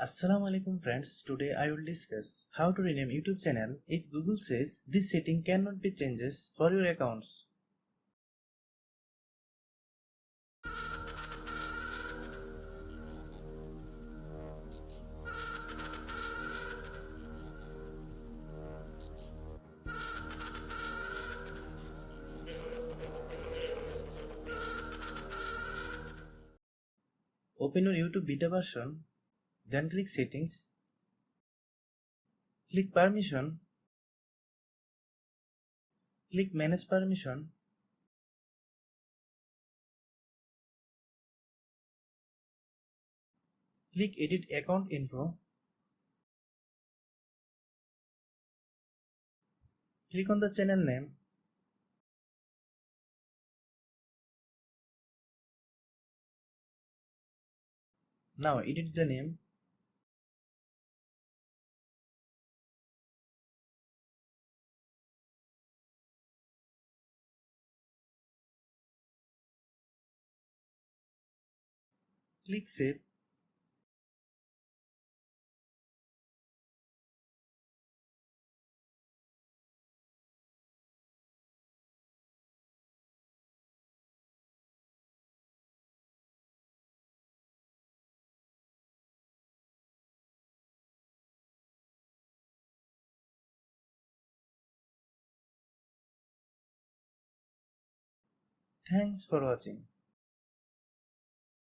Assalamu alaikum friends, today I will discuss how to rename YouTube channel if Google says this setting cannot be changes for your accounts. Open your YouTube beta version, then click settings, click permission, click manage permission, click edit account info, click on the channel name, now edit the name, click save. Thanks for watching.